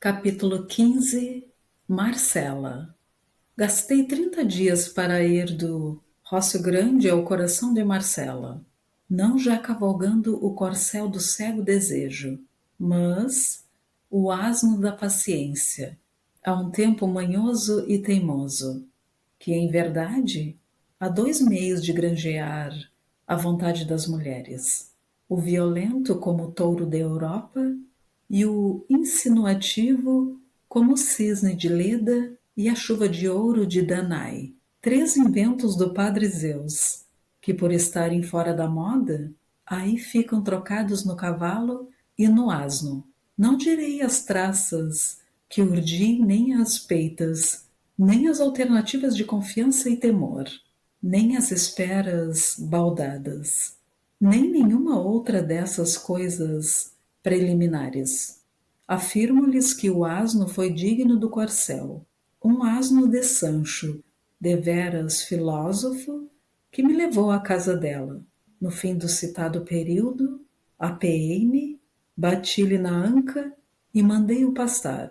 Capítulo 15. Marcela. Gastei 30 dias para ir do Rócio Grande ao coração de Marcela, não já cavalgando o corcel do cego desejo, mas o asno da paciência, a um tempo manhoso e teimoso, que, em verdade, há dois meios de granjear a vontade das mulheres: o violento como o touro da Europa e o insinuativo como o cisne de Leda e a chuva de ouro de Danae. Três inventos do padre Zeus, que por estarem fora da moda, aí ficam trocados no cavalo e no asno. Não direi as traças que urdi, nem as peitas, nem as alternativas de confiança e temor, nem as esperas baldadas, nem nenhuma outra dessas coisas preliminares. Afirmo-lhes que o asno foi digno do corcel, um asno de Sancho, deveras filósofo, que me levou à casa dela. No fim do citado período, apeei-me, bati-lhe na anca e mandei-o pastar.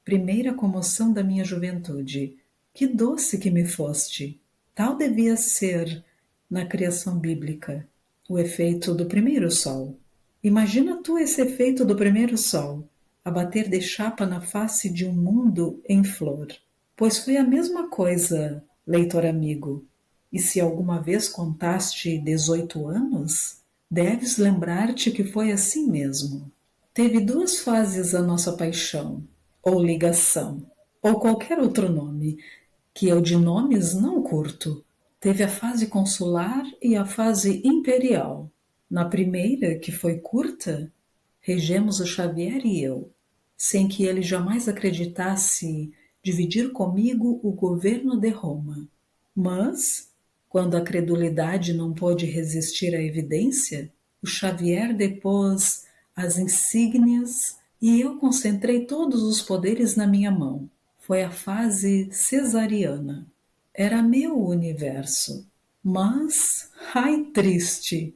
Primeira comoção da minha juventude. Que doce que me foste! Tal devia ser, na criação bíblica, o efeito do primeiro sol. Imagina tu esse efeito do primeiro sol, a bater de chapa na face de um mundo em flor. Pois foi a mesma coisa, leitor amigo. E se alguma vez contaste 18 anos, deves lembrar-te que foi assim mesmo. Teve duas fases a nossa paixão, ou ligação, ou qualquer outro nome, que eu de nomes não curto. Teve a fase consular e a fase imperial. Na primeira, que foi curta, regemos o Xavier e eu, sem que ele jamais acreditasse dividir comigo o governo de Roma. Mas, quando a credulidade não pôde resistir à evidência, o Xavier depôs as insígnias e eu concentrei todos os poderes na minha mão. Foi a fase cesariana. Era meu universo. Mas, ai triste,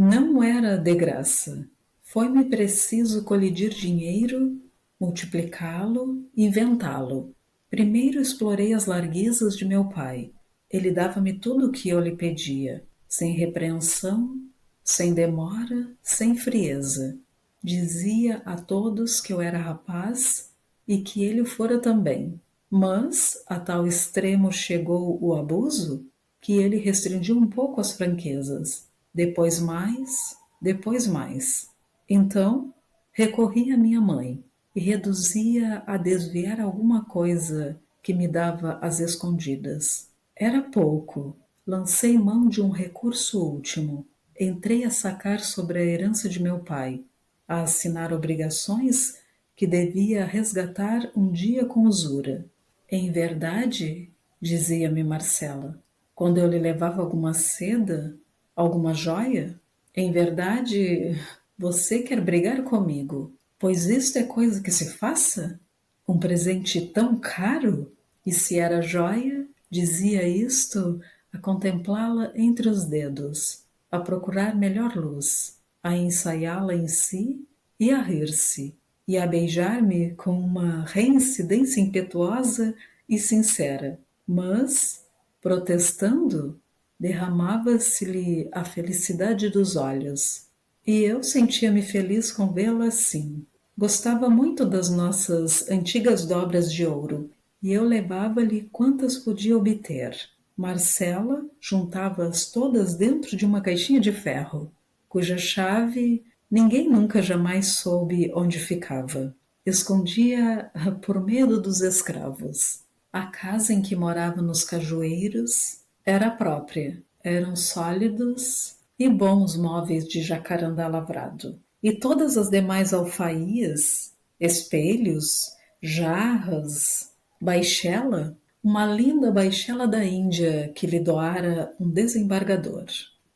não era de graça. Foi-me preciso colidir dinheiro, multiplicá-lo, inventá-lo. Primeiro explorei as larguezas de meu pai. Ele dava-me tudo o que eu lhe pedia, sem repreensão, sem demora, sem frieza. Dizia a todos que eu era rapaz e que ele fora também. Mas a tal extremo chegou o abuso que ele restringiu um pouco as franquezas. Depois mais, depois mais. Então, recorri à minha mãe e reduzia a desviar alguma coisa que me dava às escondidas. Era pouco. Lancei mão de um recurso último. Entrei a sacar sobre a herança de meu pai, a assinar obrigações que devia resgatar um dia com usura. Em verdade, dizia-me Marcela, quando eu lhe levava alguma seda, alguma joia, em verdade, você quer brigar comigo, pois isto é coisa que se faça? Um presente tão caro? E se era joia, dizia isto a contemplá-la entre os dedos, a procurar melhor luz, a ensaiá-la em si e a rir-se, e a beijar-me com uma reincidência impetuosa e sincera. Mas, protestando, derramava-se-lhe a felicidade dos olhos. E eu sentia-me feliz com vê-la assim. Gostava muito das nossas antigas dobras de ouro, e eu levava-lhe quantas podia obter. Marcela juntava-as todas dentro de uma caixinha de ferro, cuja chave ninguém nunca jamais soube onde ficava. Escondia por medo dos escravos. A casa em que morava nos cajueiros era própria. Eram sólidos e bons móveis de jacarandá lavrado. E todas as demais alfaias, espelhos, jarras, baixela, uma linda baixela da Índia que lhe doara um desembargador.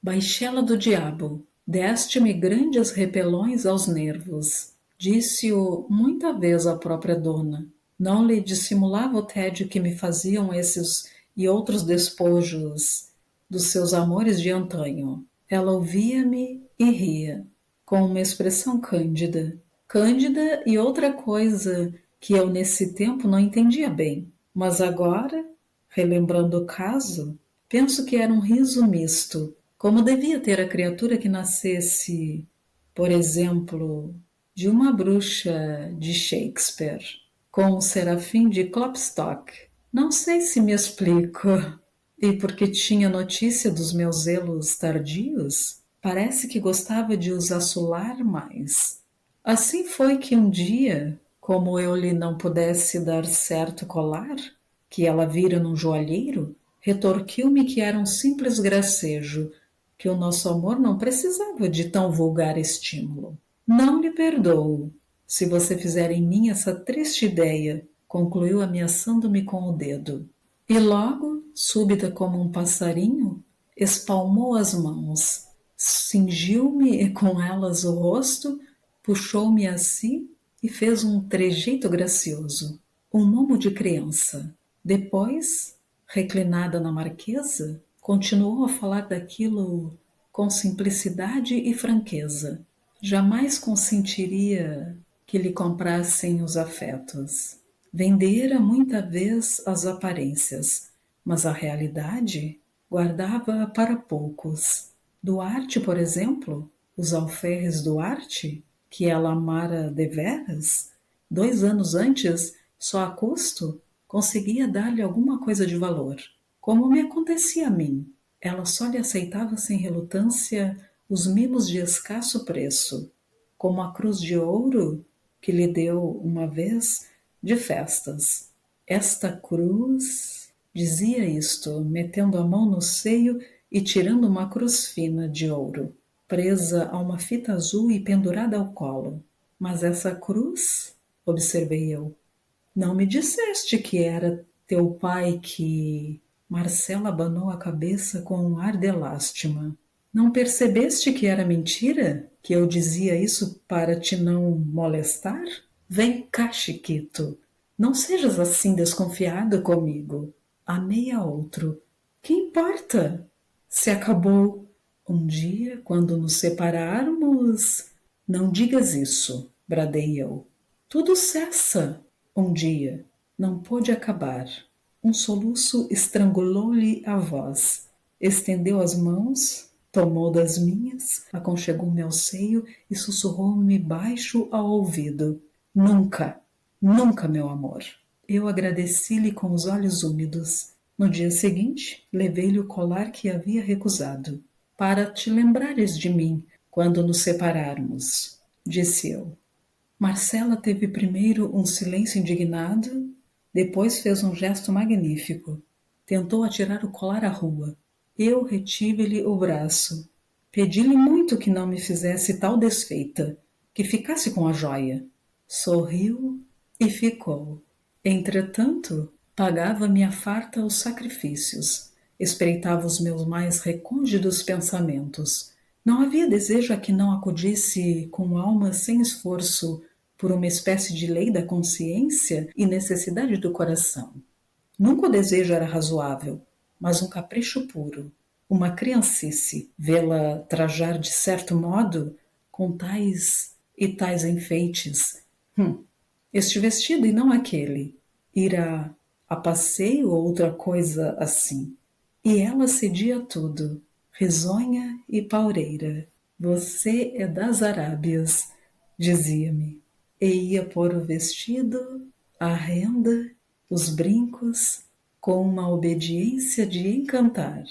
Baixela do diabo, deste-me grandes repelões aos nervos, disse-o muita vez a própria dona. Não lhe dissimulava o tédio que me faziam esses e outros despojos dos seus amores de antanho. Ela ouvia-me e ria, com uma expressão cândida. Cândida e outra coisa que eu nesse tempo não entendia bem, mas agora, relembrando o caso, penso que era um riso misto, como devia ter a criatura que nascesse, por exemplo, de uma bruxa de Shakespeare, com o serafim de Klopstock. Não sei se me explico. E porque tinha notícia dos meus zelos tardios, parece que gostava de os assolar mais. Assim foi que um dia, como eu lhe não pudesse dar certo colar, que ela vira num joalheiro, retorquiu-me que era um simples gracejo, que o nosso amor não precisava de tão vulgar estímulo. Não lhe perdoo, se você fizer em mim essa triste ideia, concluiu ameaçando-me com o dedo. E logo, súbita como um passarinho, espalmou as mãos, cingiu-me com elas o rosto, puxou-me a si e fez um trejeito gracioso, um momo de criança. Depois, reclinada na marquesa, continuou a falar daquilo com simplicidade e franqueza. Jamais consentiria que lhe comprassem os afetos. Vendera muita vez as aparências, mas a realidade guardava para poucos. Duarte, por exemplo, os alferres Duarte, que ela amara deveras, 2 anos antes, só a custo, conseguia dar-lhe alguma coisa de valor. Como me acontecia a mim, ela só lhe aceitava sem relutância os mimos de escasso preço, como a cruz de ouro que lhe deu uma vez de festas. Esta cruz, dizia isto, metendo a mão no seio e tirando uma cruz fina de ouro, presa a uma fita azul e pendurada ao colo. Mas essa cruz, observei eu, não me disseste que era teu pai que... Marcela abanou a cabeça com um ar de lástima. Não percebeste que era mentira? Que eu dizia isso para te não molestar? Vem cá, Chiquito. Não sejas assim desconfiado comigo. Amei a outro. Que importa? Se acabou. Um dia, quando nos separarmos... Não digas isso, bradei eu. Tudo cessa. Um dia. Não pôde acabar. Um soluço estrangulou-lhe a voz. Estendeu as mãos, tomou das minhas, aconchegou-me ao seio e sussurrou-me baixo ao ouvido. Nunca, nunca, meu amor. Eu agradeci-lhe com os olhos úmidos. No dia seguinte, levei-lhe o colar que havia recusado. Para te lembrares de mim, quando nos separarmos, disse eu. Marcela teve primeiro um silêncio indignado, depois fez um gesto magnífico. Tentou atirar o colar à rua. Eu retive-lhe o braço. Pedi-lhe muito que não me fizesse tal desfeita, que ficasse com a joia. Sorriu e ficou. Entretanto, pagava-me à farta os sacrifícios, espreitava os meus mais recônditos pensamentos. Não havia desejo a que não acudisse com alma sem esforço por uma espécie de lei da consciência e necessidade do coração. Nunca o desejo era razoável, mas um capricho puro, uma criancice, vê-la trajar de certo modo, com tais e tais enfeites. Este vestido e não aquele. Ir a passeio ou outra coisa assim. E ela cedia tudo, risonha e paureira. Você é das Arábias, dizia-me. E ia pôr o vestido, a renda, os brincos, com uma obediência de encantar.